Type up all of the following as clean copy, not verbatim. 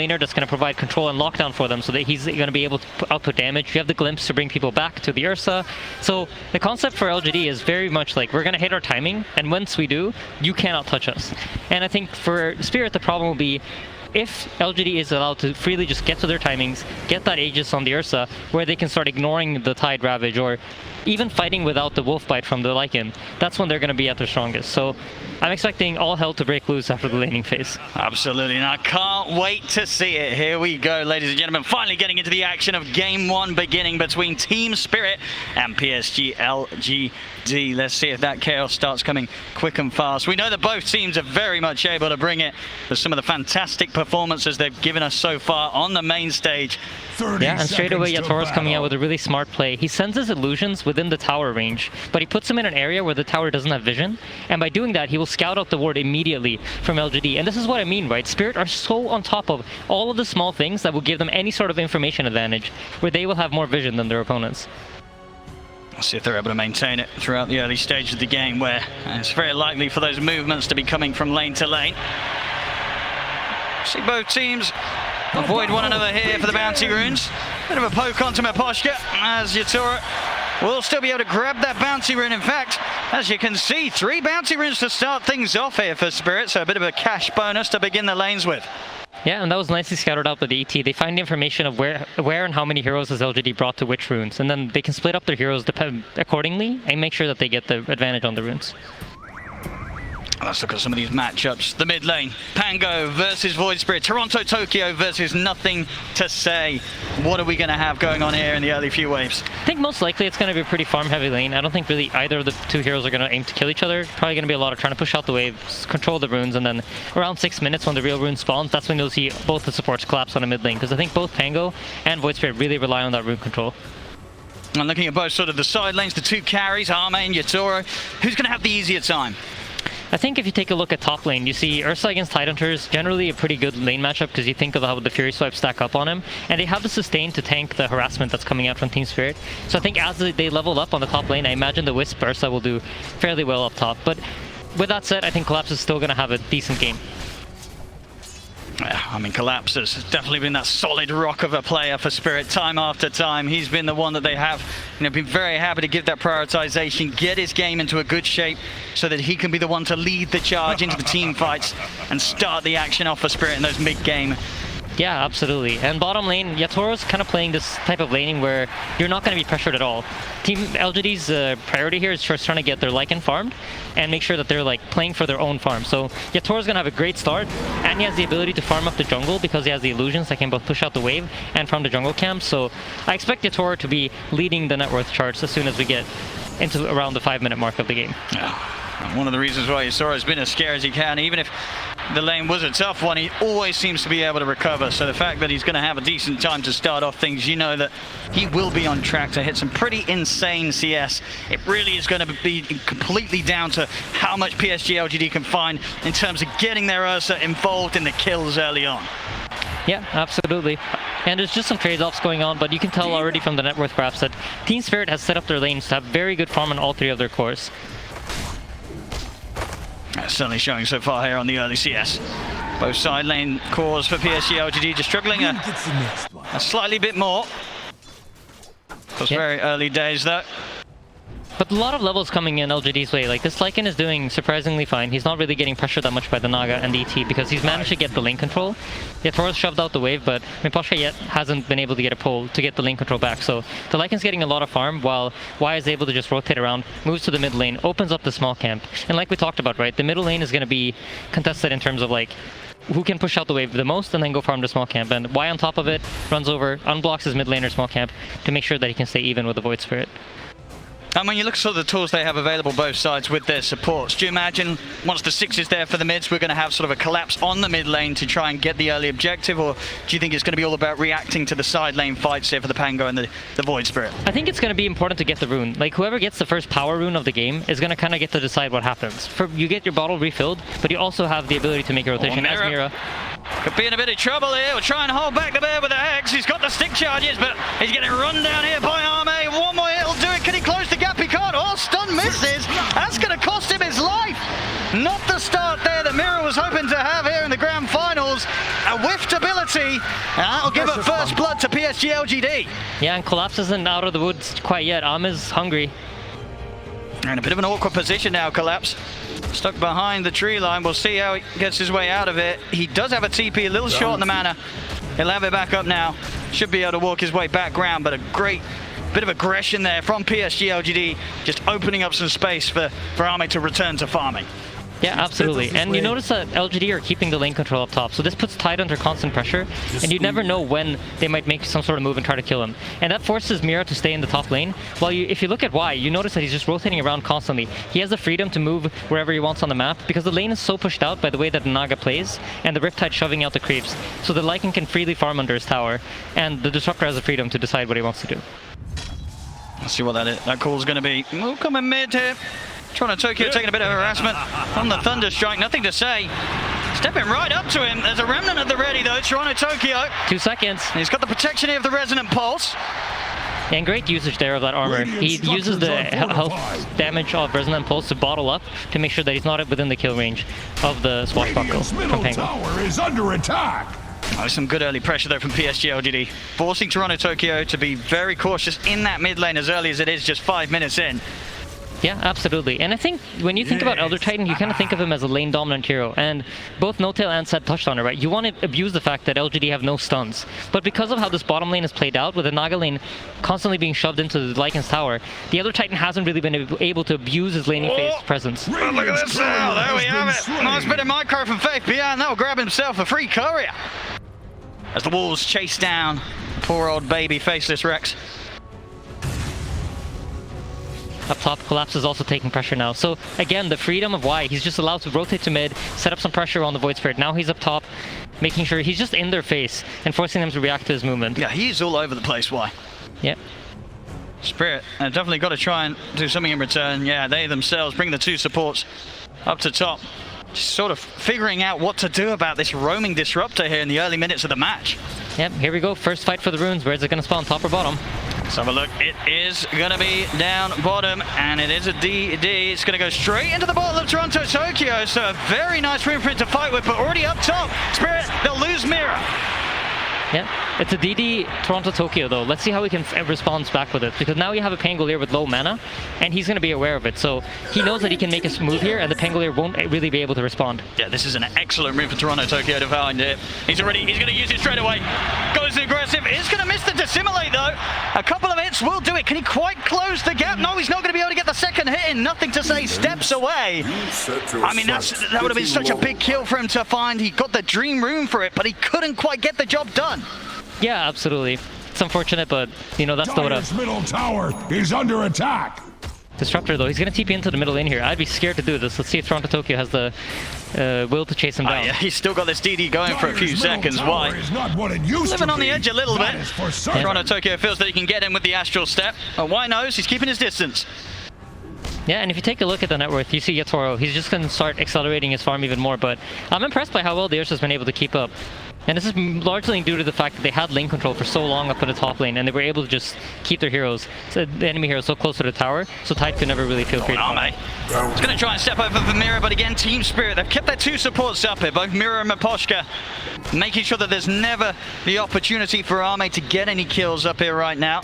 laner that's going to provide control and lockdown for them so that he's going to be able to output damage. You have the glimpse to bring people back to the Ursa. So the concept for LGD is very much like, we're going to hit our timing, and once we do, you cannot touch us. And I think for Spirit, the problem will be, if LGD is allowed to freely just get to their timings, get that Aegis on the Ursa, where they can start ignoring the Tide Ravage, or even fighting without the Wolf Bite from the Lycan, that's when they're going to be at their strongest. So I'm expecting all hell to break loose after the laning phase. Absolutely, and I can't wait to see it. Here we go, ladies and gentlemen, finally getting into the action of Game 1 beginning between Team Spirit and PSG.LGD. Let's see if that chaos starts coming quick and fast. We know that both teams are very much able to bring it with some of the fantastic performances they've given us so far on the main stage. Yeah, and straight away Yatoro's coming out with a really smart play. He sends his illusions within the tower range, but he puts them in an area where the tower doesn't have vision, and by doing that he will scout out the ward immediately from LGD. And this is what I mean, right? Spirit are so on top of all of the small things that will give them any sort of information advantage, where they will have more vision than their opponents. We'll see if they're able to maintain it throughout the early stage of the game, where it's very likely for those movements to be coming from lane to lane. See both teams avoid one another here for the bounty runes. Bit of a poke onto Miposhka as Yatoro will still be able to grab that bounty rune. In fact, as you can see, 3 bounty runes to start things off here for Spirit, so a bit of a cash bonus to begin the lanes with. Yeah, and that was nicely scouted out by the ET. They find information of where and how many heroes has LGD brought to which runes, and then they can split up their heroes accordingly and make sure that they get the advantage on the runes. Let's look at some of these matchups. The mid lane, Pango versus Void Spirit, Toronto Tokyo versus Nothing to Say. What are we going to have going on here in the early few waves? I think most likely it's going to be a pretty farm heavy lane. I don't think really either of the two heroes are going to aim to kill each other. Probably going to be a lot of trying to push out the waves, control the runes, and then around 6 minutes when the real rune spawns, that's when you'll see both the supports collapse on a mid lane, because I think both Pango and Void Spirit really rely on that rune control. And looking at both sort of the side lanes, the 2 carries, Arme and Yatoro, who's going to have the easier time? I think if you take a look at top lane, you see Ursa against Tidehunters, generally a pretty good lane matchup because you think of how the Fury Swipes stack up on him, and they have the sustain to tank the harassment that's coming out from Team Spirit. So I think as they level up on the top lane, I imagine the Wisp Ursa will do fairly well up top. But with that said, I think Collapse is still going to have a decent game. Yeah, I mean, Collapse has definitely been that solid rock of a player for Spirit time after time. He's been the one that they have, been very happy to give that prioritization, get his game into a good shape so that he can be the one to lead the charge into the team fights and start the action off for Spirit in those mid-game. Yeah, absolutely. And bottom lane, Yatoro's kind of playing this type of laning where you're not going to be pressured at all. Team LGD's priority here is just trying to get their Lycan farmed and make sure that they're like playing for their own farm. So Yatoro's going to have a great start, and he has the ability to farm up the jungle because he has the illusions that can both push out the wave and farm the jungle camp. So I expect Yatoro to be leading the net worth charts as soon as we get into around the 5-minute mark of the game. Yeah. One of the reasons why Yatoro has been as scary as he can, even if the lane was a tough one, he always seems to be able to recover. So the fact that he's going to have a decent time to start off things, you know that he will be on track to hit some pretty insane CS. It really is going to be completely down to how much PSG.LGD can find in terms of getting their Ursa involved in the kills early on. Yeah, absolutely. And there's just some trade-offs going on, but you can tell already from the net worth graphs that Team Spirit has set up their lanes to have very good farm on all 3 of their cores. Certainly showing so far here on the early CS. Both side lane cores for PSG.LGD just struggling a slightly bit more. Those very early days though. But a lot of levels coming in LGD's way. Like, this Lycan is doing surprisingly fine. He's not really getting pressured that much by the Naga and the ET because he's managed to get the lane control. Yatoro's shoved out the wave, but Miposhka yet hasn't been able to get a pull to get the lane control back. So the Lycan's getting a lot of farm while Y is able to just rotate around, moves to the mid lane, opens up the small camp. And like we talked about, right, the middle lane is going to be contested in terms of like who can push out the wave the most and then go farm the small camp. And Y on top of it runs over, unblocks his mid laner small camp to make sure that he can stay even with the Void Spirit. And when you look at sort of the tools they have available both sides with their supports, do you imagine once the 6 is there for the mids, we're going to have sort of a collapse on the mid lane to try and get the early objective, or do you think it's going to be all about reacting to the side lane fights here for the Pango and the Void Spirit? I think it's going to be important to get the rune. Like, whoever gets the first power rune of the game is going to kind of get to decide what happens. You get your bottle refilled, but you also have the ability to make a rotation as Mira. Could be in a bit of trouble here. We'll try and hold back the bear with the Hex. He's got the stick charges, but he's getting run down here by Arme. One more hit will do it. Can he close the gap? He can't. Oh, stun misses. That's going to cost him his life. Not the start there that Mira was hoping to have here in the grand finals. A whiffed ability 30, and that'll give it first blood to PSG.LGD. Yeah, and Collapse isn't out of the woods quite yet. Is hungry. In a bit of an awkward position now, Collapse. Stuck behind the tree line. We'll see how he gets his way out of it. He does have a TP, a little short on the mana. He'll have it back up now. Should be able to walk his way back ground, but a great bit of aggression there from PSG.LGD, just opening up some space for Arme to return to farming. Yeah, absolutely. And you notice that LGD are keeping the lane control up top, so this puts Tide under constant pressure, and you never know when they might make some sort of move and try to kill him. And that forces Mira to stay in the top lane. While if you look at Y, you notice that he's just rotating around constantly. He has the freedom to move wherever he wants on the map, because the lane is so pushed out by the way that the Naga plays, and the Riptide shoving out the creeps. So the Lycan can freely farm under his tower, and the Disruptor has the freedom to decide what he wants to do. Let's see what that call's going to be. Move coming mid here. Toronto Tokyo taking a bit of harassment from the Thunder Strike, nothing to say. Stepping right up to him. There's a remnant at the ready though, Toronto Tokyo. 2 seconds. And he's got the protection here of the Resonant Pulse. And great usage there of that armor. He uses the health damage of Resonant Pulse to bottle up to make sure that he's not within the kill range of the Swashbuckle from Penguin. Tower is under attack. Oh, some good early pressure though from PSG.LGD, forcing Toronto Tokyo to be very cautious in that mid lane as early as it is, just 5 minutes in. Yeah, absolutely. And I think when you think about Elder Titan, you kind of think of him as a lane dominant hero. And both No-Tail and Seth touched on it, right? You want to abuse the fact that LGD have no stuns. But because of how this bottom lane is played out, with the Naga lane constantly being shoved into the Lycan's tower, the Elder Titan hasn't really been able to abuse his laning phase presence. Oh, look at this now. There we have it. Nice bit of micro from Faith Beyond. That'll grab himself a free courier. As the Wolves chase down poor old baby faceless Rex. Up top, Collapse is also taking pressure now. So again, the freedom of Y, he's just allowed to rotate to mid, set up some pressure on the Void Spirit. Now he's up top, making sure he's just in their face and forcing them to react to his movement. Yeah, he's all over the place, Y. Yep. Spirit, definitely got to try and do something in return. Yeah, they themselves bring the 2 supports up to top. Just sort of figuring out what to do about this roaming Disruptor here in the early minutes of the match. Yep, here we go. First fight for the runes. Where is it going to spawn, top or bottom? Let's have a look. It is going to be down bottom, and it is a DD. It's going to go straight into the bottom of Toronto Tokyo, so a very nice room for it to fight with, but already up top. Spirit, they'll lose Mira. Yeah, it's a DD Toronto Tokyo though. Let's see how he can respond back with it, because now you have a Pangolier with low mana, and he's going to be aware of it. So he knows that he can make a move here, and the Pangolier won't really be able to respond. Yeah, this is an excellent move for Toronto Tokyo to find it. He's going to use it straight away. Goes aggressive. He's going to miss the Dissimilate though. A couple of hits will do it. Can he quite close the gap? No, he's not going to be able to get the second hit in. Nothing to say. Steps away. I mean, that would have been such a big kill for him to find. He got the dream room for it, but he couldn't quite get the job done. Yeah, absolutely. It's unfortunate, but you know, that's Dota. Middle tower is under attack. Disruptor though, he's going to TP into the middle lane here. I'd be scared to do this. Let's see if Toronto Tokyo has the will to chase him down. Yeah, he's still got this DD going for a few seconds. Why? Living on the edge a little bit. Toronto Tokyo feels that he can get in with the Astral Step. But why knows? He's keeping his distance. Yeah, and if you take a look at the net worth, you see Yatoro. He's just going to start accelerating his farm even more, but I'm impressed by how well the Ursa's been able to keep up. And this is largely due to the fact that they had lane control for so long up in the top lane, and they were able to just keep their heroes, the enemy heroes, so close to the tower, so Tide could never really feel free to Arme. He's going to try and step over for Mira, but again, Team Spirit, they've kept their 2 supports up here, both Mira and Miposhka, making sure that there's never the opportunity for Arme to get any kills up here right now.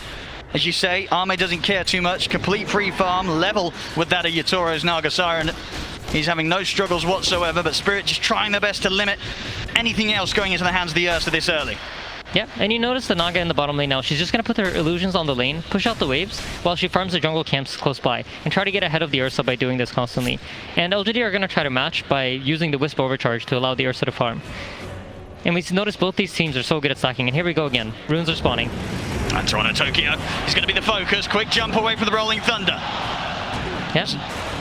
As you say, Arme doesn't care too much, complete free farm, level with that of Yatoro's Naga Siren. He's having no struggles whatsoever, but Spirit just trying their best to limit anything else going into the hands of the Ursa this early. Yeah, and you notice the Naga in the bottom lane now. She's just going to put her illusions on the lane, push out the waves, while she farms the jungle camps close by, and try to get ahead of the Ursa by doing this constantly. And LGD are going to try to match by using the Wisp Overcharge to allow the Ursa to farm. And we notice both these teams are so good at stacking, and here we go again. Runes are spawning. And Toronto Tokyo is going to be the focus. Quick jump away from the Rolling Thunder. Yep.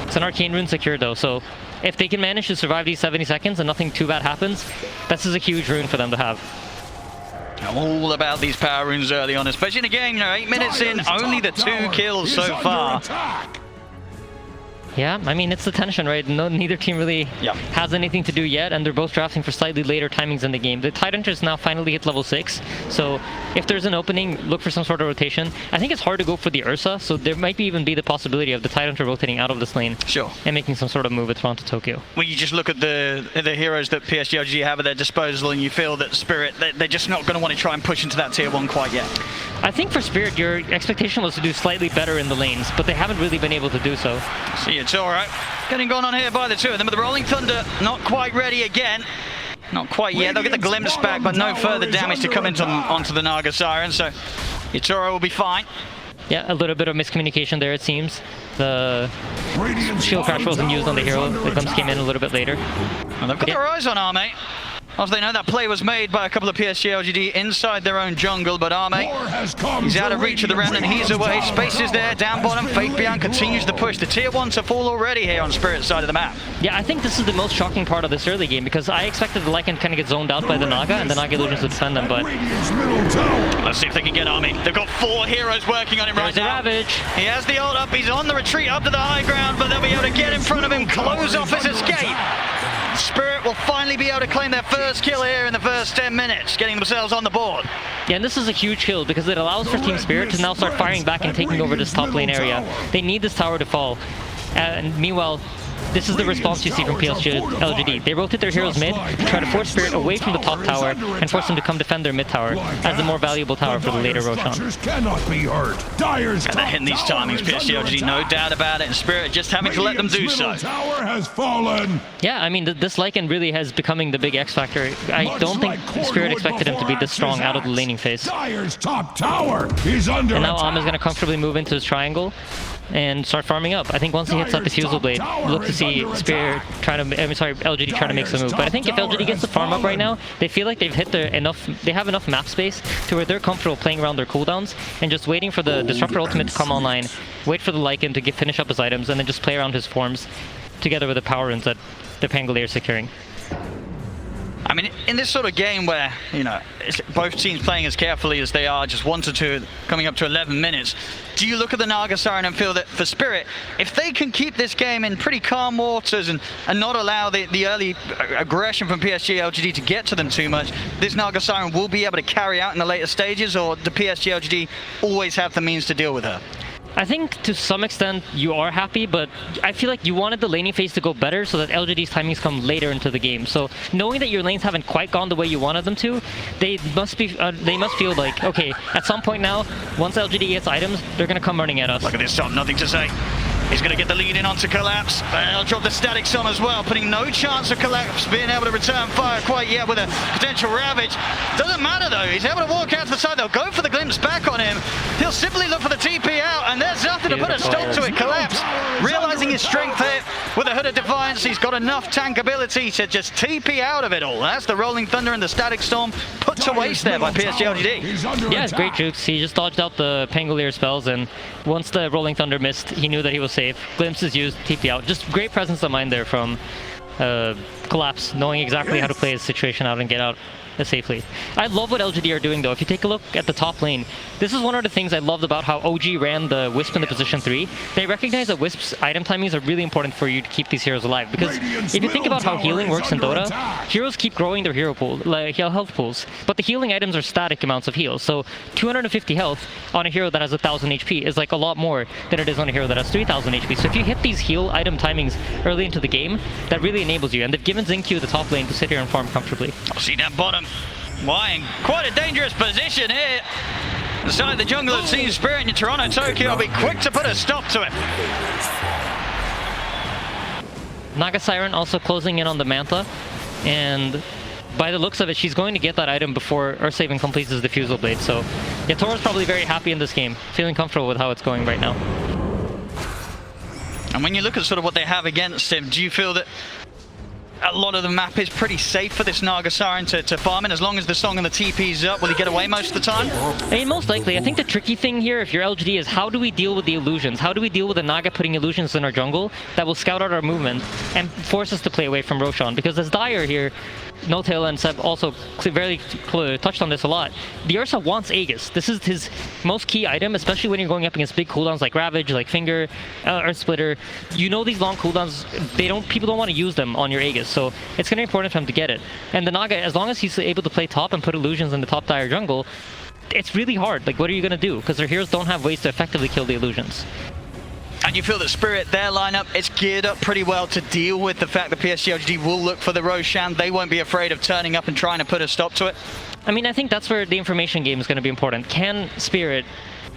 It's an Arcane Rune secure though, so if they can manage to survive these 70 seconds and nothing too bad happens, this is a huge rune for them to have. All about these power runes early on, especially in a game, 8 minutes in, only the 2 kills so far. Yeah, I mean, it's the tension, right? Neither team really has anything to do yet, and they're both drafting for slightly later timings in the game. The Tidehunters now finally hit level 6, so if there's an opening, look for some sort of rotation. I think it's hard to go for the Ursa, so there might even be the possibility of the Tidehunter rotating out of this lane and making some sort of move with Toronto Tokyo. When you just look at the heroes that PSG.LGD have at their disposal, and you feel that Spirit, they're just not going to want to try and push into that tier 1 quite yet. I think for Spirit, your expectation was to do slightly better in the lanes, but they haven't really been able to do so. See, it's all right. Getting gone on here by the two of them, but the Rolling Thunder not quite ready again. Not quite yet. They'll get the glimpse back, but no further damage to come onto the Naga Siren, so Yatoro will be fine. Yeah, a little bit of miscommunication there, it seems. The shield crash wasn't used on the hero. The glimpse came in a little bit later. Well, they've got their eyes on Arme. As they know, that play was made by a couple of PSG.LGD inside their own jungle, but Arme, he's out of reach of the Remnant, he's away, space is there, down bottom, Fate Beyond continues to push. The tier 1 to fall already here on Spirit's side of the map. Yeah, I think this is the most shocking part of this early game, because I expected the Lycan kind of get zoned out by the Naga, and the Naga Illusions would defend them, but... Let's see if they can get Arme. They've got 4 heroes working on him right now. Ravage. He has the ult up, he's on the retreat up to the high ground, but they'll be able to get in front of him, close off his escape. Spirit will finally be able to claim their first kill here in the first 10 minutes, getting themselves on the board. Yeah, and this is a huge kill because it allows for Team Spirit to now start firing back and taking over this top lane area. They need this tower to fall. And meanwhile, this is the response you see from PSG.LGD. They rotate their heroes mid to try to force Spirit away from the top tower and force them to come defend their mid tower as the more valuable tower for the later Roshan. And they're hitting these timings, PSG.LGD, no doubt about it, and Spirit just having to let them do so. Yeah, I mean, this Lycan really has becoming the big X factor. I don't think Spirit expected him to be this strong out of the laning phase. And now Am is going to comfortably move into his triangle and start farming up. I think once he hits that Diffusal Blade, look to see Spirit trying to, LGD trying to make some move. But I think if LGD gets the farm up right now, they feel like they've hit they have enough map space to where they're comfortable playing around their cooldowns and just waiting for the Disruptor ultimate to come online, wait for the Lycan to finish up his items, and then just play around his forms together with the power runes that the Pangolier is securing. I mean, in this sort of game where, you know, both teams playing as carefully as they are, just 1 to 2, coming up to 11 minutes, do you look at the Naga Siren and feel that for Spirit, if they can keep this game in pretty calm waters and not allow the early aggression from PSG.LGD to get to them too much, this Naga Siren will be able to carry out in the later stages, or do PSG.LGD always have the means to deal with her? I think to some extent you are happy, but I feel like you wanted the laning phase to go better so that LGD's timings come later into the game. So knowing that your lanes haven't quite gone the way you wanted them to, they must feel like, okay, at some point now, once LGD gets items, they're going to come running at us. Look at this Tom, nothing to say. He's going to get the lead in onto Collapse. He'll drop the Static Storm as well, putting no chance of Collapse being able to return fire quite yet with a potential Ravage. Doesn't matter though, he's able to walk out to the side. They'll go for the glimpse back on him. He'll simply look for the TP out, and there's nothing to put a stop to it. Collapse, realizing his strength here with a Hood of Defiance, he's got enough tank ability to just TP out of it all. That's the Rolling Thunder and the Static Storm put to waste there by PSG.LGD. Yeah, it's great jukes. He just dodged out the Pangolier spells, and once the Rolling Thunder missed, he knew that he was safe. Glimpse is used, TP out. Just great presence of mind there from Collapse, knowing exactly how to play his situation out and get out safely. I love what LGD are doing though. If you take a look at the top lane, this is one of the things I loved about how OG ran the Wisp in the position 3. They recognize that Wisp's item timings are really important for you to keep these heroes alive, because if you think about how healing works in Dota, heroes keep growing their hero pool, like health pools, but the healing items are static amounts of heals. So 250 health on a hero that has 1000 HP is like a lot more than it is on a hero that has 3000 HP. So if you hit these heal item timings early into the game, that really enables you, and they've given Xingqiu the top lane to sit here and farm comfortably. I'll see that bottom. Why, quite a dangerous position here. The side of the jungle has seen Spirit in Toronto Tokyo will be quick to put a stop to it. Naga Siren also closing in on the Mantha, and by the looks of it, she's going to get that item before Ursa even completes his Diffusal Blade. So Yatoro's probably very happy in this game, feeling comfortable with how it's going right now. And when you look at sort of what they have against him, do you feel that a lot of the map is pretty safe for this Naga Siren to farm in. As long as the Song and the TP's up, will he get away most of the time? I mean, most likely. I think the tricky thing here, if you're LGD, is how do we deal with the illusions? How do we deal with the Naga putting illusions in our jungle that will scout out our movement and force us to play away from Roshan? Because as Dyer here, No-Tail and Seb also very touched on this a lot. The Ursa wants Aegis. This is his most key item, especially when you're going up against big cooldowns like Ravage, like Finger, Earth Splitter. You know these long cooldowns, people don't want to use them on your Aegis, so it's going to be important for him to get it. And the Naga, as long as he's able to play top and put illusions in the top Dyer jungle, it's really hard. Like, what are you going to do? Because their heroes don't have ways to effectively kill the illusions. And you feel that Spirit, their lineup, it's geared up pretty well to deal with the fact that PSG.LGD will look for the Roshan. They won't be afraid of turning up and trying to put a stop to it. I mean, I think that's where the information game is going to be important. Can Spirit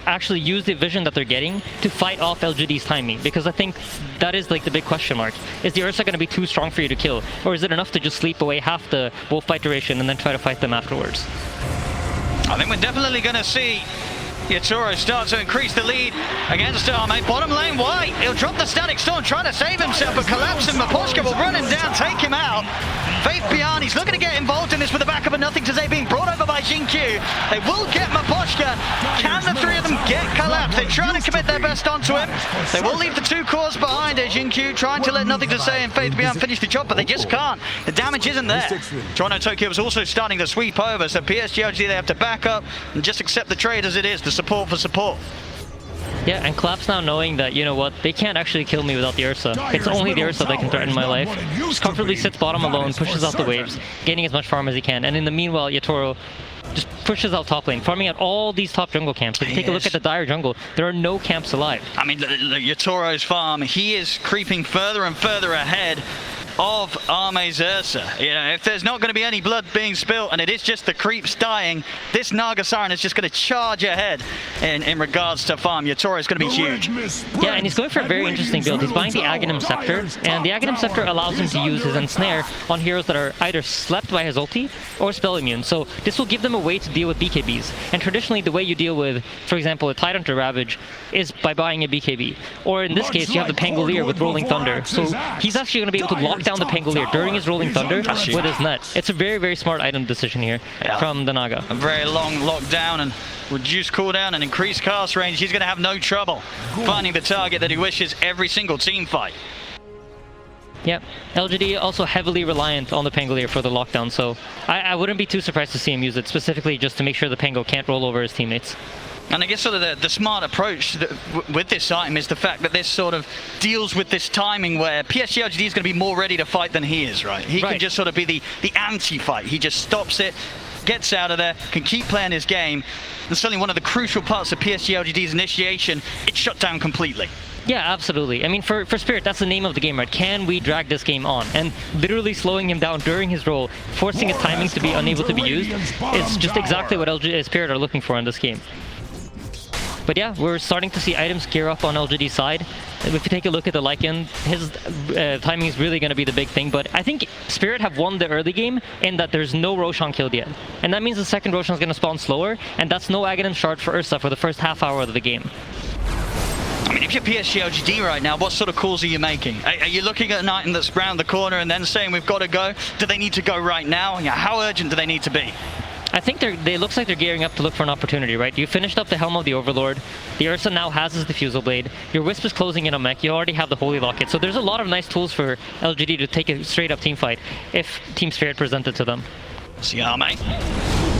actually use the vision that they're getting to fight off LGD's timing? Because I think that is like the big question mark. Is the Ursa going to be too strong for you to kill? Or is it enough to just sleep away half the wolf fight duration and then try to fight them afterwards? I think we're definitely going to see Yatoro start to increase the lead against Arme. Bottom lane, White. He'll drop the Static Storm, trying to save himself, but collapsing. Maposhka will run him down, take him out. Faith Beyond, he's looking to get involved in this with the backup of Nothing to Say, being brought over by Jin Q. They will get Maposhka. Can the three of them get collapsed? They're trying to commit their best onto him. They will leave the two cores behind as Jin Q trying to let Nothing to Say and Faith Beyond finish the job, but they just can't. The damage isn't there. Toronto Tokyo was also starting to sweep over, so PSG.LGD, they have to back up and just accept the trade as it is, the support for support. Yeah, and Collapse now knowing that, you know what, they can't actually kill me without the Ursa. It's only the Ursa that can threaten my life. Just comfortably sits bottom alone, pushes out the waves, gaining as much farm as he can. And in the meanwhile, Yatoro just pushes out top lane, farming out all these top jungle camps. If you take a look at the Dire jungle, there are no camps alive. I mean, Yatoro's farm, he is creeping further and further ahead of Arme's Ursa. You know, if there's not going to be any blood being spilt and it is just the creeps dying, this Naga Siren is just going to charge ahead in regards to farm. Yatoro is going to be huge. Yeah, and he's going for a very interesting build. He's buying the Aghanim Scepter, and the Aghanim Scepter allows him to use his Ensnare on heroes that are either slept by his ulti or spell immune. So this will give them a way to deal with BKBs. And traditionally, the way you deal with, for example, a Tidehunter Ravage is by buying a BKB. Or in this case, you have the Pangolier with Rolling Thunder. So he's actually going to be able to lock down the Pangolier during his Rolling Thunder with his net. It's a very, very smart item decision here from the Naga. A very long lockdown and reduced cooldown and increased cast range. He's going to have no trouble finding the target that he wishes every single team fight. Yep, LGD also heavily reliant on the Pangolier for the lockdown, so I wouldn't be too surprised to see him use it, specifically just to make sure the Pango can't roll over his teammates. And I guess sort of the smart approach with this item is the fact that this sort of deals with this timing where PSG.LGD is going to be more ready to fight than he is, right? He can just sort of be the anti-fight. He just stops it, gets out of there, can keep playing his game. And certainly one of the crucial parts of PSG.LGD's initiation, it's shut down completely. Yeah, absolutely. I mean, for Spirit, that's the name of the game, right? Can we drag this game on? And literally slowing him down during his roll, forcing his timings to be unable to be used, is just exactly what Spirit are looking for in this game. But yeah, we're starting to see items gear up on LGD's side. If you take a look at the Lycan, his timing is really going to be the big thing. But I think Spirit have won the early game in that there's no Roshan killed yet. And that means the second Roshan is going to spawn slower, and that's no Aghanim Shard for Ursa for the first half hour of the game. I mean, if you're PSG.LGD right now, what sort of calls are you making? Are you looking at an item that's round the corner and then saying we've got to go? Do they need to go right now? Yeah, how urgent do they need to be? I think they looks like they're gearing up to look for an opportunity, right? You finished up the Helm of the Overlord. The Ursa now has his Diffusal Blade. Your Wisp is closing in on mech. You already have the Holy Locket. So there's a lot of nice tools for LGD to take a straight up team fight if Team Spirit presented to them. Siame.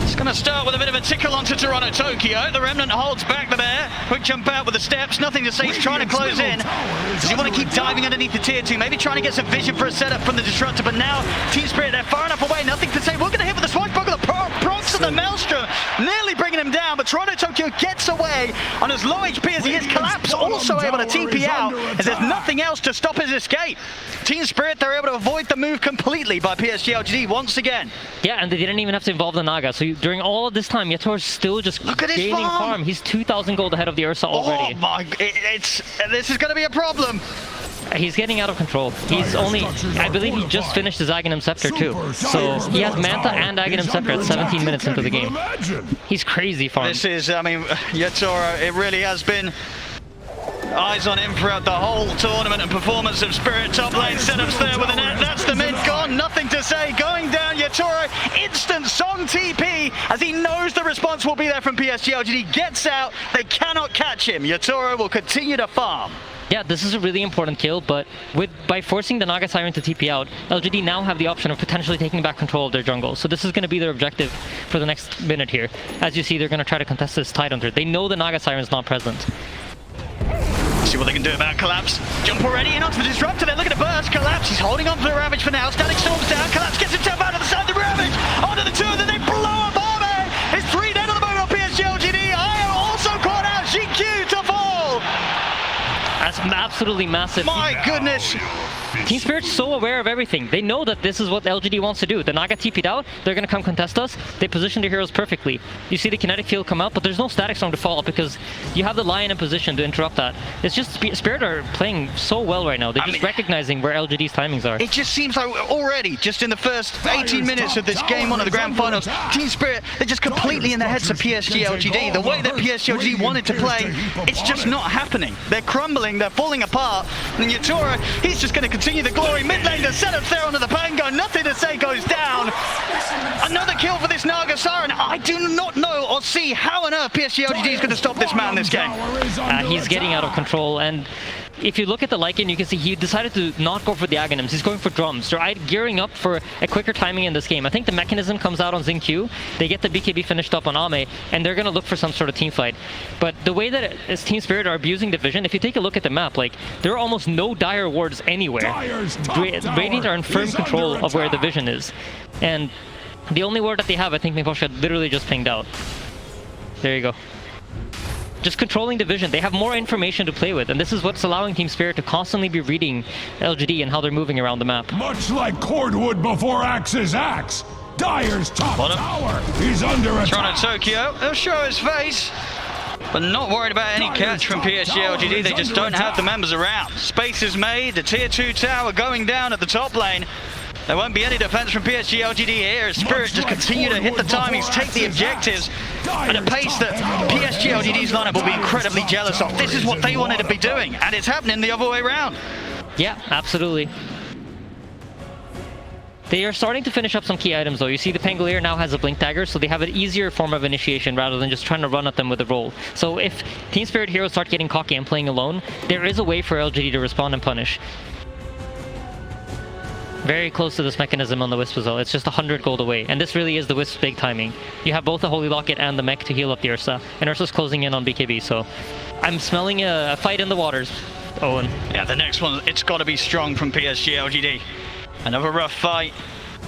It's going to start with a bit of a tickle onto Toronto Tokyo. The Remnant holds back the bear. Quick jump out with the steps. Nothing to say. He's trying to close in. Does he want to keep diving underneath the tier 2? Maybe trying to get some vision for a setup from the Disruptor. But now Team Spirit, they're far enough away. Nothing to say. We're going to hit with the Swashbuckler. The procs of the Maelstrom. Nearly bringing him down. But Toronto Tokyo gets away on as low HP as he is. Collapse also able to TP out. As there's nothing else to stop his escape. Team Spirit, they're able to avoid the move completely by PSG.LGD once again. Yeah, and they didn't even have to involve the Naga. So during all of this time, Yatoro's still just gaining farm. He's 2,000 gold ahead of the Ursa already. Oh my, this is going to be a problem. He's getting out of control. He's only, I believe he just finished his Aghanim Scepter too. So he has Manta and Aghanim Scepter at 17 minutes into the game. He's crazy farm. This is, I mean, Yatoro, it really has been eyes on him throughout the whole tournament and performance of Spirit. Top lane setups there with the net. That's the mid gone. say. Going down, Yatoro, instant Song TP, as he knows the response will be there from PSG.LGD. Gets out, they cannot catch him. Yatoro will continue to farm. Yeah, this is a really important kill, but by forcing the Naga Siren to TP out, LGD now have the option of potentially taking back control of their jungle. So this is going to be their objective for the next minute here. As you see, they're going to try to contest this Tidehunter. They know the Naga Siren is not present. See what they can do about Collapse. Jump already in onto the Disruptor. They're looking to burst. Collapse, he's holding on to the Ravage for now. Static Storm's down. Collapse gets himself out of the side of the Ravage. Onto the two, and then they blow up Arme. It's 3 dead at the moment on PSG.LGD. I am also caught out. GQ to fall. That's absolutely massive. My goodness. Team Spirit's so aware of everything. They know that this is what LGD wants to do. The Naga TP'd out, they're going to come contest us. They position their heroes perfectly. You see the kinetic field come out, but there's no static storm to follow because you have the Lion in position to interrupt that. It's just Spirit are playing so well right now. They're just recognizing where LGD's timings are. It just seems like already, just in the first 18 minutes of this game one of the grand finals, Team Spirit, they're just completely in the heads of PSG.LGD. The way that PSG.LGD wanted to play, it's just not happening. They're crumbling, they're falling apart. And Yatoro, he's just going to continue the glory. Mid lane, the setup there onto the Pango. Nothing to say, goes down. Another kill for this Naga Siren. I do not know or see how on earth PSG.LGD is going to stop this man this game. He's getting out of control, and if you look at the Lycan, you can see he decided to not go for the Aghanims. He's going for drums. They're gearing up for a quicker timing in this game. I think the mechanism comes out on Xingqiu. They get the BKB finished up on Ame, and they're going to look for some sort of team fight. But the way that Team Spirit are abusing the vision, if you take a look at the map, like, there are almost no dire wards anywhere. Radiant are in firm control of where the vision is. And the only ward that they have, I think Miposha literally just pinged out. There you go. Just controlling the vision. They have more information to play with, and this is what's allowing Team Spirit to constantly be reading LGD and how they're moving around the map. Much like cordwood before axe is axe, Dire's top tower is under attack. Toronto Tokyo, he'll show his face, but not worried about any catch from PSG.LGD. They just don't have the members around. Space is made, the tier 2 tower going down at the top lane. There won't be any defense from PSG.LGD here as Spirit just continue to hit the timings, take the objectives at a pace that PSG.LGD's lineup will be incredibly jealous of. This is what they wanted to be doing, and it's happening the other way around. Yeah, absolutely. They are starting to finish up some key items though. You see the Pangolier now has a Blink Dagger, so they have an easier form of initiation rather than just trying to run at them with a roll. So if Team Spirit heroes start getting cocky and playing alone, there is a way for LGD to respond and punish. Very close to this mechanism on the Wisp as well. It's just 100 gold away, and this really is the Wisp's big timing. You have both the Holy Locket and the mech to heal up the Ursa, and Ursa's closing in on BKB, so I'm smelling a fight in the waters, Owen. Yeah, the next one, it's got to be strong from PSG.LGD. Another rough fight,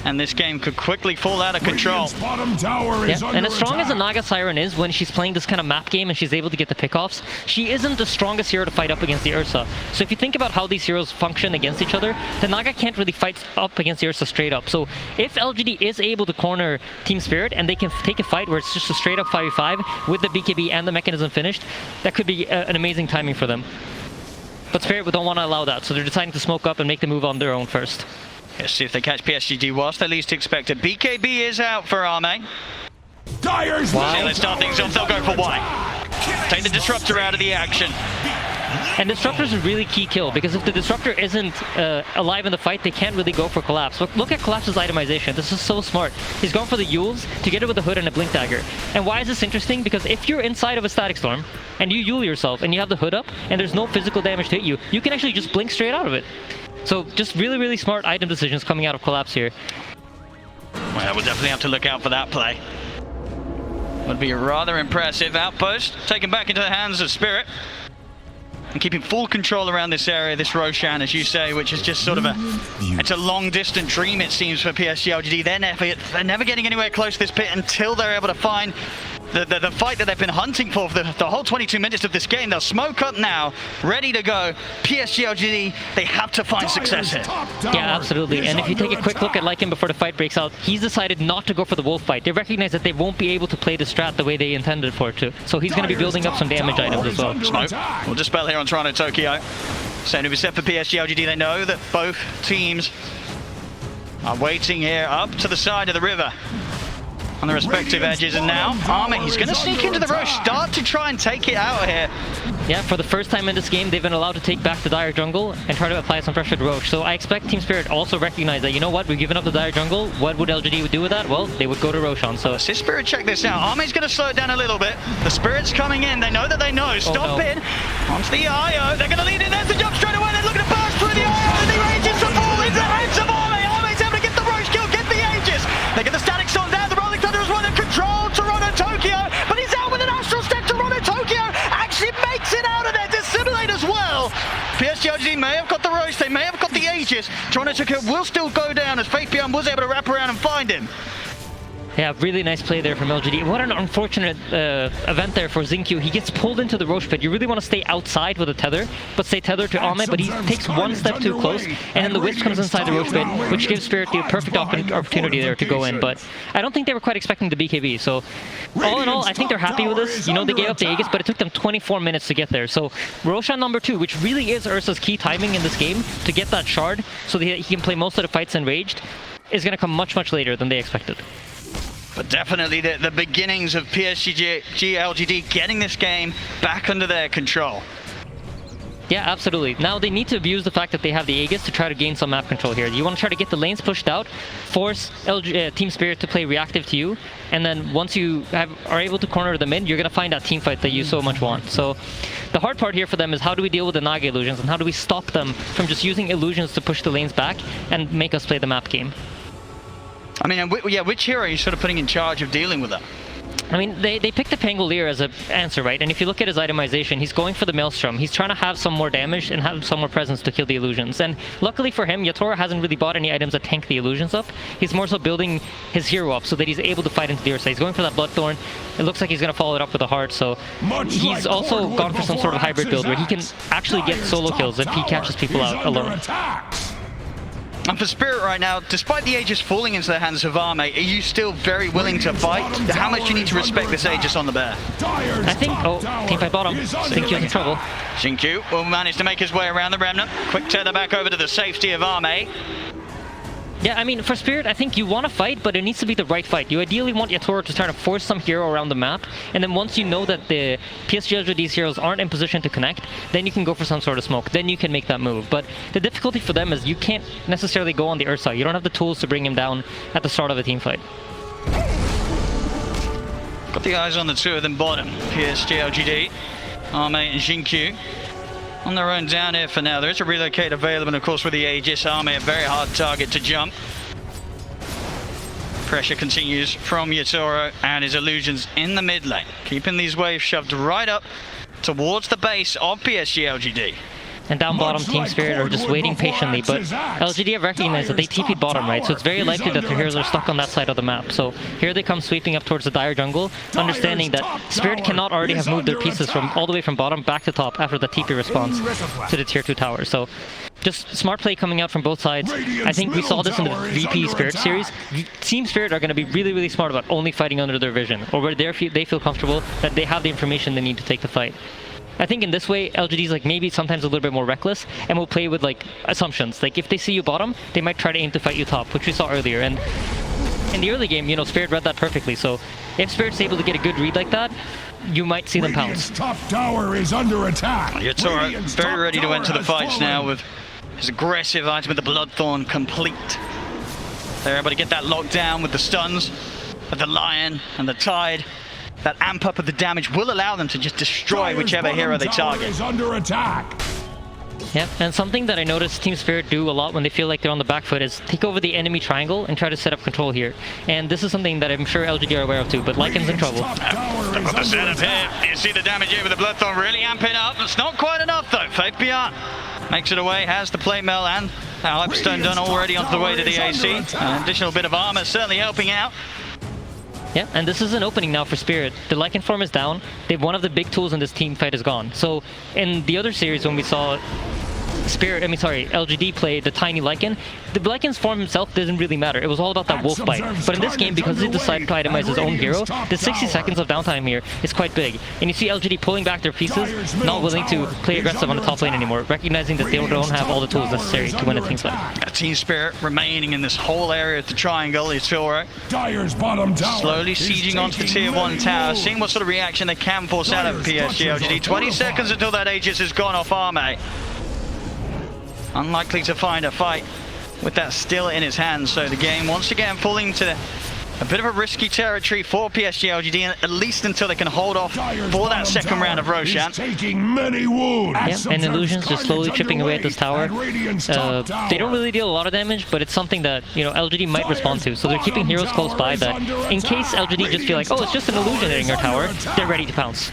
and this game could quickly fall out of control. And as strong as the Naga Siren is when she's playing this kind of map game and she's able to get the pickoffs, she isn't the strongest hero to fight up against the Ursa. So if you think about how these heroes function against each other, the Naga can't really fight up against the Ursa straight up. So if LGD is able to corner Team Spirit and they can take a fight where it's just a straight up 5v5 with the BKB and the mechanism finished, that could be an amazing timing for them. But Spirit don't want to allow that, so they're deciding to smoke up and make the move on their own first. Let's see if they catch PSG whilst they're least expected. BKB is out for Arme. Dire's wow. Let's start things off. They'll go for white. Take the Disruptor out of the action. And Disruptor's a really key kill, because if the Disruptor isn't alive in the fight, they can't really go for Collapse. Look at Collapse's itemization. This is so smart. He's going for the Yules to get it with a hood and a Blink Dagger. And why is this interesting? Because if you're inside of a Static Storm, and you Yule yourself, and you have the hood up, and there's no physical damage to hit you, you can actually just blink straight out of it. So just really, really smart item decisions coming out of Collapse here. Well, we'll definitely have to look out for that play. Would be a rather impressive outpost, taken back into the hands of Spirit. And keeping full control around this area, this Roshan, as you say, which is just sort of it's a long distant dream, it seems, for PSG.LGD. They're never getting anywhere close to this pit until they're able to find the fight that they've been hunting for the whole 22 minutes of this game. They'll smoke up now, ready to go. PSG.LGD, they have to find success here. Yeah, absolutely. And if you take a quick look at Lycan before the fight breaks out, he's decided not to go for the wolf fight. They recognize that they won't be able to play the strat the way they intended for it to. So he's going to be building up some damage items as well. Smoke. We'll dispel here on Toronto Tokyo. Same to be set for PSG.LGD. They know that both teams are waiting here up to the side of the river. on the respective edges, and now Army, he's going to sneak into the Roche, start to try and take it out here. Yeah, for the first time in this game, they've been allowed to take back the Dire jungle and try to apply some pressure to Roche. So I expect Team Spirit also recognize that, you know what, we've given up the Dire jungle. What would LGD do with that? Well, they would go to Roshan. So see Spirit, check this out. Army's going to slow it down a little bit. The Spirit's coming in. They know that they know. Stop in. Onto the IO. They're going to lead in. There's the jump straight away. They're looking to burst through the IO. And the Aegis to fall into the hands of Army. Army's able to get the Roche kill, get the Aegis. They get the static storm down. The Rolling Thunder is one in control. Toronto Tokyo. But he's out with an Astral Step. Toronto Tokyo actually makes it out of there. Dissimulate as well. PSG.LGD may have got the Roche. They may have got the Aegis. Toronto Tokyo will still go down as Faith Beyond was able to wrap around and find him. yeah, really nice play there from LGD. What an unfortunate event there for Xingqiu. He gets pulled into the Roche pit. You really want to stay outside with a tether, but stay tethered to Ame, but he takes one step too close, and then the Wisp comes inside the Roche pit, which gives Spirit the perfect opportunity there to go in, but I don't think they were quite expecting the BKB, so all in all, I think they're happy with this. You know, they gave up the Aegis, but it took them 24 minutes to get there, so Roshan number 2, which really is Ursa's key timing in this game, to get that shard, so that he can play most of the fights enraged, is going to come much, much later than they expected. But definitely the beginnings of PSG.LGD getting this game back under their control. Yeah, absolutely. Now they need to abuse the fact that they have the Aegis to try to gain some map control here. You want to try to get the lanes pushed out, force Team Spirit to play reactive to you, and then once you are able to corner them in, you're going to find that team fight that you so much want. So the hard part here for them is how do we deal with the Naga illusions, and how do we stop them from just using illusions to push the lanes back and make us play the map game. I mean, yeah, which hero are you sort of putting in charge of dealing with that? I mean, they picked the Pangolier as an answer, right? And if you look at his itemization, he's going for the Maelstrom. He's trying to have some more damage and have some more presence to kill the illusions. And luckily for him, Yatoro hasn't really bought any items that tank the illusions up. He's more so building his hero up so that he's able to fight into the Ursa. He's going for that Bloodthorn. It looks like he's going to follow it up with a Heart. So he's also gone for some sort of hybrid build where he can actually get solo kills if he catches people out alone. And for Spirit right now, despite the Aegis falling into the hands of Arme, are you still very willing to fight? How much do you need to respect this Aegis on the bear? I think, teamfight bottom. Xingqiu's in trouble. Xingqiu will manage to make his way around the Remnant. Quick tether back over to the safety of Arme. Yeah, I mean, for Spirit, I think you want to fight, but it needs to be the right fight. You ideally want Yatoro to try to force some hero around the map, and then once you know that the PSG.LGD's heroes aren't in position to connect, then you can go for some sort of smoke. Then you can make that move. But the difficulty for them is you can't necessarily go on the Ursa. You don't have the tools to bring him down at the start of a team fight. Got the eyes on the two of them bottom. PSG.LGD, Arme and Xingqiu. On their own down here for now. There is a relocate available, and of course with the Aegis, Army a very hard target to jump. Pressure continues from Yatoro and his illusions in the mid lane, keeping these waves shoved right up towards the base of PSG.LGD. And down bottom, Team Spirit are just waiting patiently, but LGD have recognized that they TP'd bottom, right? So it's very likely that their heroes are stuck on that side of the map. So here they come sweeping up towards the Dire jungle, understanding that Spirit cannot already have moved their pieces from all the way from bottom back to top after the TP response to the tier 2 tower. So just smart play coming out from both sides. I think we saw this in the VP Spirit series. Team Spirit are going to be really, really smart about only fighting under their vision, or where they feel comfortable that they have the information they need to take the fight. I think in this way, LGD's like maybe sometimes a little bit more reckless and will play with like assumptions. Like if they see you bottom, they might try to aim to fight you top, which we saw earlier. And in the early game, you know, Spirit read that perfectly. So if Spirit's able to get a good read like that, you might see them pounce. Top tower is under attack. Yatoro very ready to enter the fights now with his aggressive item with the Bloodthorn complete. They're able to get that locked down with the stuns of the Lion and the Tide. That amp up of the damage will allow them to just destroy whichever hero they target. Is under attack. Yep, and something that I noticed Team Spirit do a lot when they feel like they're on the back foot is take over the enemy triangle and try to set up control here. And this is something that I'm sure LGD are aware of too, but Lycan's in trouble. They've got the setup here. You see the damage here with the Bloodthorn really amping up. It's not quite enough though. Faith Beyond makes it away, has the plate mail and Hyperstone done already onto the way to the AC. An additional bit of armor certainly helping out. Yeah, and this is an opening now for Spirit. The Lycan form is down. One of the big tools in this team fight is gone. So in the other series when we saw LGD played the tiny Lycan, the Lycan's form himself doesn't really matter. It was all about that wolf bite. But in this game, because he decided to itemize his own hero, the 60 seconds of downtime here is quite big. And you see LGD pulling back their pieces, not willing to play aggressive on the top lane anymore, recognizing that they don't have all the tools necessary to win a team fight. Team Spirit remaining in this whole area of the triangle. Yatoro Dyer's bottom tower slowly sieging onto the tier 1 tower, seeing what sort of reaction they can force out of PSG.LGD. 20 seconds until that Aegis has gone off Arme. Unlikely to find a fight with that still in his hands, so the game once again falling to a bit of a risky territory for PSG.LGD, at least until they can hold off for that second round of Roshan. Taking many wounds. Yeah, and Illusion's just slowly chipping away at this tower. They don't really deal a lot of damage, but it's something that, you know, LGD might respond to. So they're keeping heroes close by that, in case LGD just feel like, oh, it's just an illusion hitting our tower, they're ready to pounce.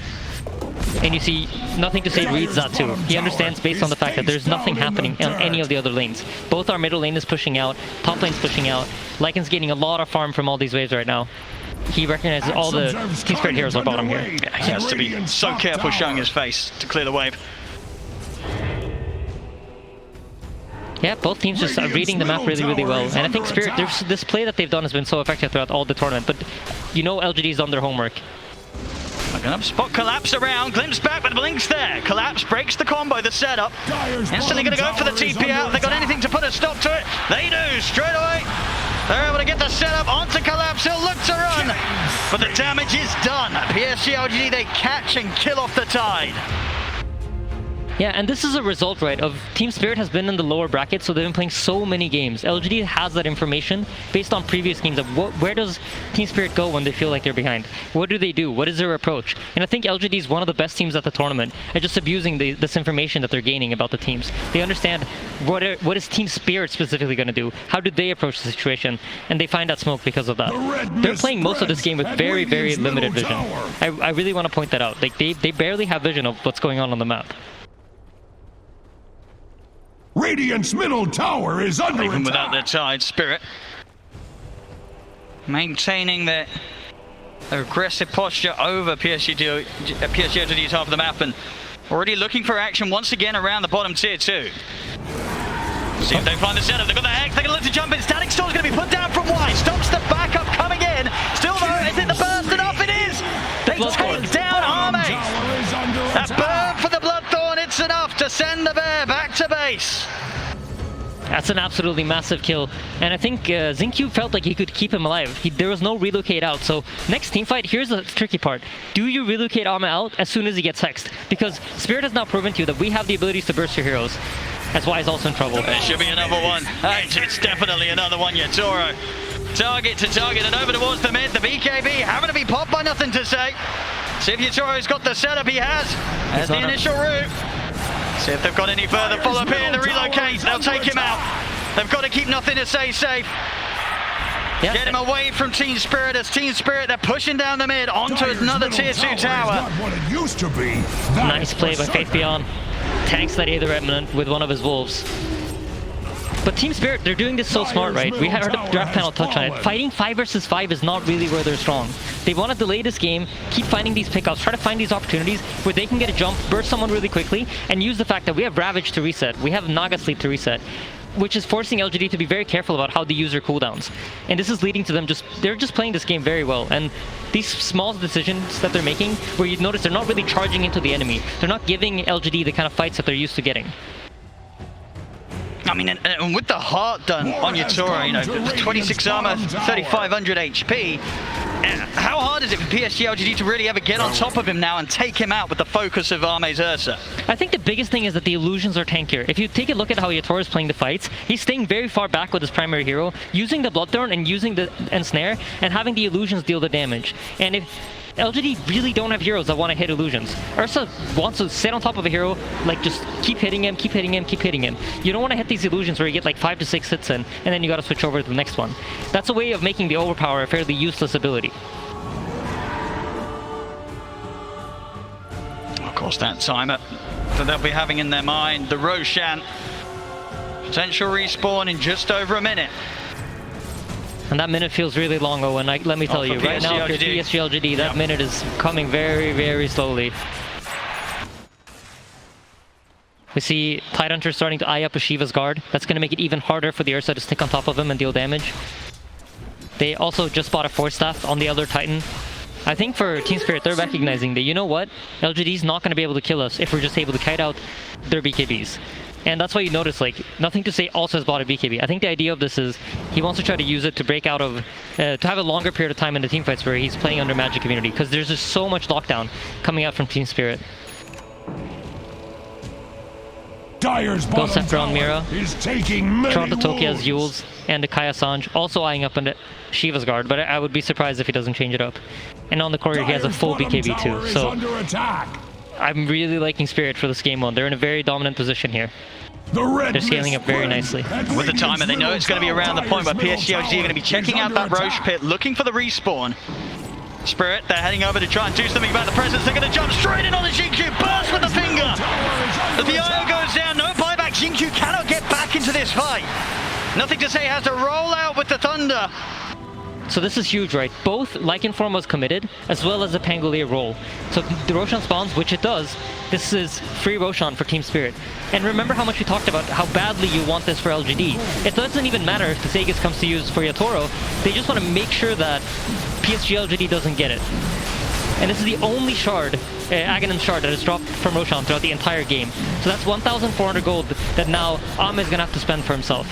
And you see, Nothing to Say reads that too. He understands based on the fact that there's nothing happening on any of the other lanes. Both our middle lane is pushing out, top lane's pushing out. Lycan's getting a lot of farm from all these waves right now. He recognizes all the Team Spirit heroes are bottom here. Yeah, he has to be so careful showing his face to clear the wave. Yeah, both teams just are reading the map really, really well. And I think Spirit, this play that they've done has been so effective throughout all the tournament. But you know LGD's done their homework. Looking up, spot Collapse around, glimpse back with Blinks there. Collapse breaks the combo, the setup. Instantly going to go for the TP out. If they got anything to put a stop to it, they do straight away. They're able to get the setup onto Collapse. He'll look to run, but the damage is done. PSG.LGD, they catch and kill off the Tide. Yeah, and this is a result, right, of Team Spirit has been in the lower bracket, so they've been playing so many games. LGD has that information based on previous games of where does Team Spirit go when they feel like they're behind? What do they do? What is their approach? And I think LGD is one of the best teams at the tournament at just abusing this information that they're gaining about the teams. They understand what is Team Spirit specifically going to do? How do they approach the situation? And they find that smoke because of that. They're playing most of this game with very, very limited vision. I really want to point that out. Like they barely have vision of what's going on the map. Radiant's middle tower is under Even attack. without their Tide, Spirit maintaining their aggressive posture over PSG.LGD's half of the map, and already looking for action once again around the bottom tier 2. See if they find the setup. They've got the Hex, they're going to look to jump in. Static Storm's going to be put down from wide. Stops the backup coming in. Still though, is it the burst enough? It is! They take down Arme! That burn for the Bloodthorn, it's enough to send the bear back to base. That's an absolutely massive kill. And I think Zinq felt like he could keep him alive. There was no relocate out. So next team fight, here's the tricky part. Do you relocate Arme out as soon as he gets hexed? Because Spirit has now proven to you that we have the abilities to burst your heroes. That's why he's also in trouble. There should be another one. It's definitely another one, Yatoro. Target to target and over towards the mid. The BKB having to be popped by Nothing to Say. See if Yatoro's got the setup. He has. There's the initial route. See if they've got any further follow-up here. The relocate. They'll take him out. They've got to keep Nothing to Say safe. Yeah. Get him away from Team Spirit. As Team Spirit, they're pushing down the mid onto another tier 2 tower. Nice play by Faith Beyond. Tanks that Aether Remnant with one of his wolves. But Team Spirit, they're doing this so smart, right? We heard the draft panel touch on it. Fighting 5 versus 5 is not really where they're strong. They want to delay this game, keep finding these pickups, try to find these opportunities where they can get a jump, burst someone really quickly, and use the fact that we have Ravage to reset, we have Naga Sleep to reset, which is forcing LGD to be very careful about how they use their cooldowns. And this is leading to them they're just playing this game very well. And these small decisions that they're making, where you notice they're not really charging into the enemy. They're not giving LGD the kind of fights that they're used to getting. I mean, and with the heart done on Yatoro, you know, 26 armor, 3,500 HP. How hard is it for PSG.LGD to really ever get on top of him now and take him out with the focus of Arme's Ursa? I think the biggest thing is that the illusions are tankier. If you take a look at how Yatoro is playing the fights, he's staying very far back with his primary hero, using the Bloodthorn and using the Ensnare, and having the illusions deal the damage. And if LGD really don't have heroes that want to hit illusions. Ursa wants to sit on top of a hero, like just keep hitting him, keep hitting him, keep hitting him. You don't want to hit these illusions where you get like 5 to 6 hits in, and then you got to switch over to the next one. That's a way of making the Overpower a fairly useless ability. Of course, that timer that they'll be having in their mind, the Roshan. Potential respawn in just over a minute. And that minute feels really long, Owen. Let me tell you, right now, for PSG.LGD, that minute is coming very, very slowly. We see Tidehunter starting to eye up a Shiva's guard. That's going to make it even harder for the Ursa to stick on top of him and deal damage. They also just bought a Force Staff on the other Titan. I think for Team Spirit, they're recognizing that, you know what? LGD's not going to be able to kill us if we're just able to kite out their BKBs. And that's why you notice, like, Nothing to Say also has bought a BKB. I think the idea of this is he wants to try to use it to break out of, to have a longer period of time in the teamfights where he's playing under Magic Community, because there's just so much lockdown coming out from Team Spirit. Dyer's Ghost Scepter on Mira. is taking many Toronto Toki has wounds. Yules and Kaya Sanj also eyeing up into Shiva's guard, but I would be surprised if he doesn't change it up. And on the courier, he has a full BKB too, so I'm really liking Spirit for this game mode. They're in a very dominant position here. They're scaling up very nicely. With the timer, they know it's going to be around the point where PSG.LGD are going to be checking out that Roche pit, looking for the respawn. Spirit, they're heading over to try and do something about the presence. They're going to jump straight in on the Xingqiu, burst with the finger. As the IO goes down, no buyback. Xingqiu cannot get back into this fight. Nothing to Say has to roll out with the Thunder. So this is huge, right? Both Lycanform was committed, as well as the Pangolier roll. So the Roshan spawns, which it does, this is free Roshan for Team Spirit. And remember how much we talked about how badly you want this for LGD. It doesn't even matter if the Sagas comes to use for Yatoro, they just want to make sure that PSG.LGD doesn't get it. And this is the only shard, Aghanim shard, that is dropped from Roshan throughout the entire game. So that's 1,400 gold that now Ame is going to have to spend for himself.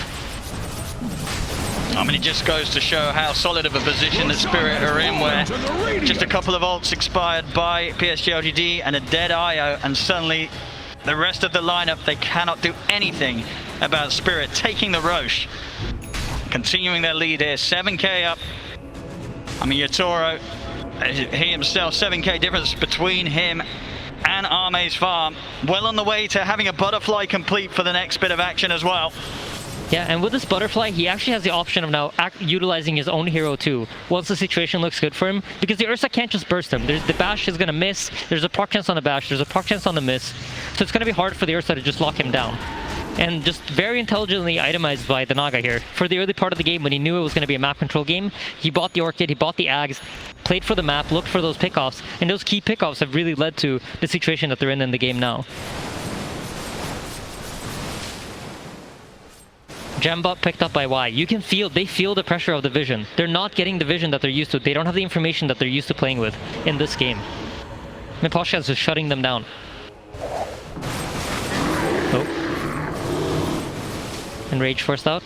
I mean, it just goes to show how solid of a position that Spirit are in, where just a couple of ults expired by PSG.LGD and a dead IO, and suddenly the rest of the lineup, they cannot do anything about Spirit taking the Roche. Continuing their lead here, 7k up. I mean, Yatoro, he himself, 7k difference between him and Ame's farm. Well on the way to having a butterfly complete for the next bit of action as well. Yeah, and with this butterfly, he actually has the option of now utilizing his own hero too, once the situation looks good for him, because the Ursa can't just burst him. The bash is going to miss, there's a proc chance on the bash, there's a proc chance on the miss, so it's going to be hard for the Ursa to just lock him down. And just very intelligently itemized by the Naga here. For the early part of the game, when he knew it was going to be a map control game, he bought the Orchid, he bought the Ags, played for the map, looked for those pickoffs, and those key pickoffs have really led to the situation that they're in the game now. Gembot picked up by Y. You can feel, they feel the pressure of the vision. They're not getting the vision that they're used to. They don't have the information that they're used to playing with in this game. Miposhka is just shutting them down. Oh. And Rage forced out.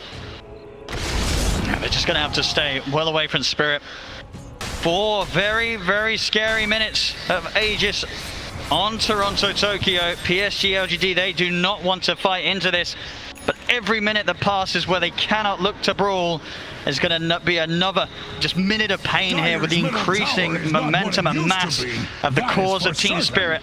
Yeah, they're just going to have to stay well away from Spirit. 4 very, very scary minutes of Aegis on Toronto, Tokyo. PSG.LGD, they do not want to fight into this. But every minute that passes where they cannot look to brawl is going to be another just minute of pain here with the increasing momentum and mass of the cause of Team Spirit.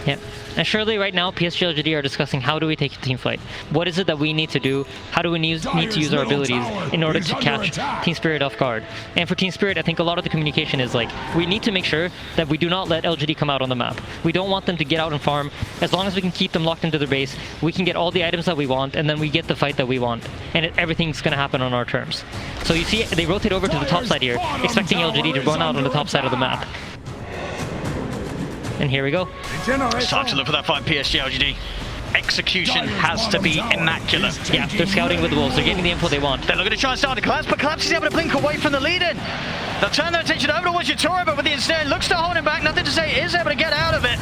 Yeah. And surely right now, PSG.LGD are discussing how do we take a team fight? What is it that we need to do? How do we need to use our abilities in order to catch Team Spirit off guard? And for Team Spirit, I think a lot of the communication is like, we need to make sure that we do not let LGD come out on the map. We don't want them to get out and farm. As long as we can keep them locked into their base, we can get all the items that we want, and then we get the fight that we want. And everything's going to happen on our terms. So you see, they rotate over to the top side here, expecting LGD to run out on the top side of the map. And here we go. It's time to look for that fight, PSG.LGD. Execution has to be immaculate. Yeah, they're scouting with the wolves. They're getting the info they want. They're looking to try and start the collapse, but Collapse is able to blink away from the lead-in. They'll turn their attention over towards Yatoro, but with the ensnare, looks to hold him back. Nothing to Say is able to get out of it.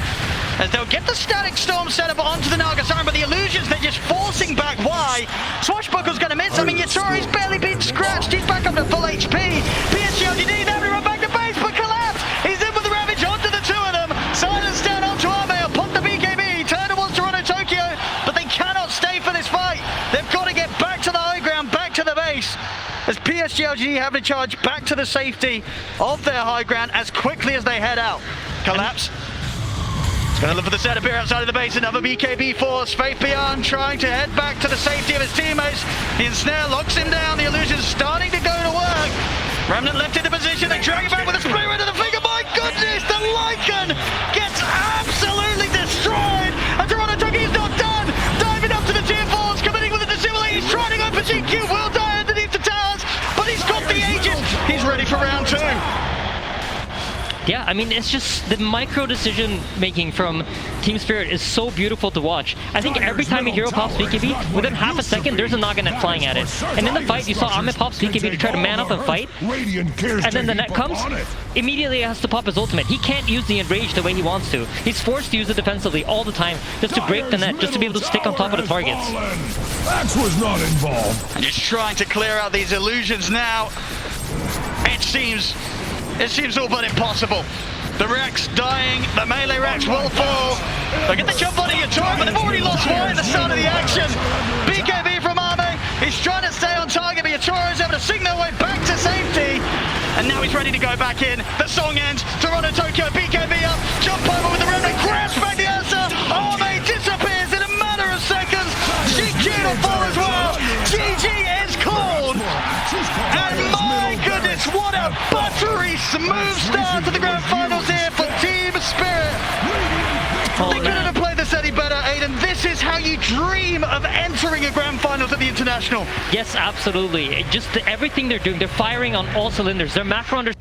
As they'll get the static storm set up onto the Naga Siren, but the illusions, they're just forcing back Y. Swashbuckle's going to miss. I mean, Yatoro's barely been scratched. He's back up to full HP. PSG.LGD, they're able to run back to base, but Collapse, he's in with the Ravage onto the two of them. Silence down onto Ame, pop the BKB, turn towards Toronto, Tokyo, but they cannot stay for this fight. They've got to get back to the high ground, back to the base, as PSG.LGD have to charge back to the safety of their high ground as quickly as they head out. Collapse. It's going to look for the setup here outside of the base. Another BKB force. Faith Beyond trying to head back to the safety of his teammates. The ensnare locks him down. The illusion's starting to go to work. Remnant left in the position. They drag him back with a split into the finger. My goodness, the Lycan gets absolutely destroyed. And Toronto Tokyo's not done. Diving up to the tier 4s, committing with a dissimulate. He's trying to go for GQ. Will die underneath the towers, but he's got the Aegis. He's ready for round 2. Yeah, I mean, it's just the micro decision making from Team Spirit is so beautiful to watch. I think every time a hero pops BKB, within half a second, there's a Naga net flying at it. And in the fight, you saw Ahmed pop BKB to try to man up and fight. And then the net comes, immediately he has to pop his ultimate. He can't use the enrage the way he wants to. He's forced to use it defensively all the time just to break the net, just to be able to stick on top of the targets. Axe was not involved. And just trying to clear out these illusions now. It seems all but impossible. The Rex dying, the melee Rex will fall. They get the jump on Yatoro, but they've already lost one at the start of the action. BKB from Arme, he's trying to stay on target, but Yatoro is able to sing their way back to safety. And now he's ready to go back in. The song ends, Toronto Tokyo, BKB up, jump over with the remnant, grabs back the answer. Arme disappears in a matter of seconds. GG will fall as well. GG is called. And my goodness, what a buttery smooth start to the grand finals here for Team Spirit. They couldn't have played this any better, Aiden. This is how you dream of entering a grand finals at the International. Yes, absolutely. Just everything they're doing, they're firing on all cylinders. Their macro under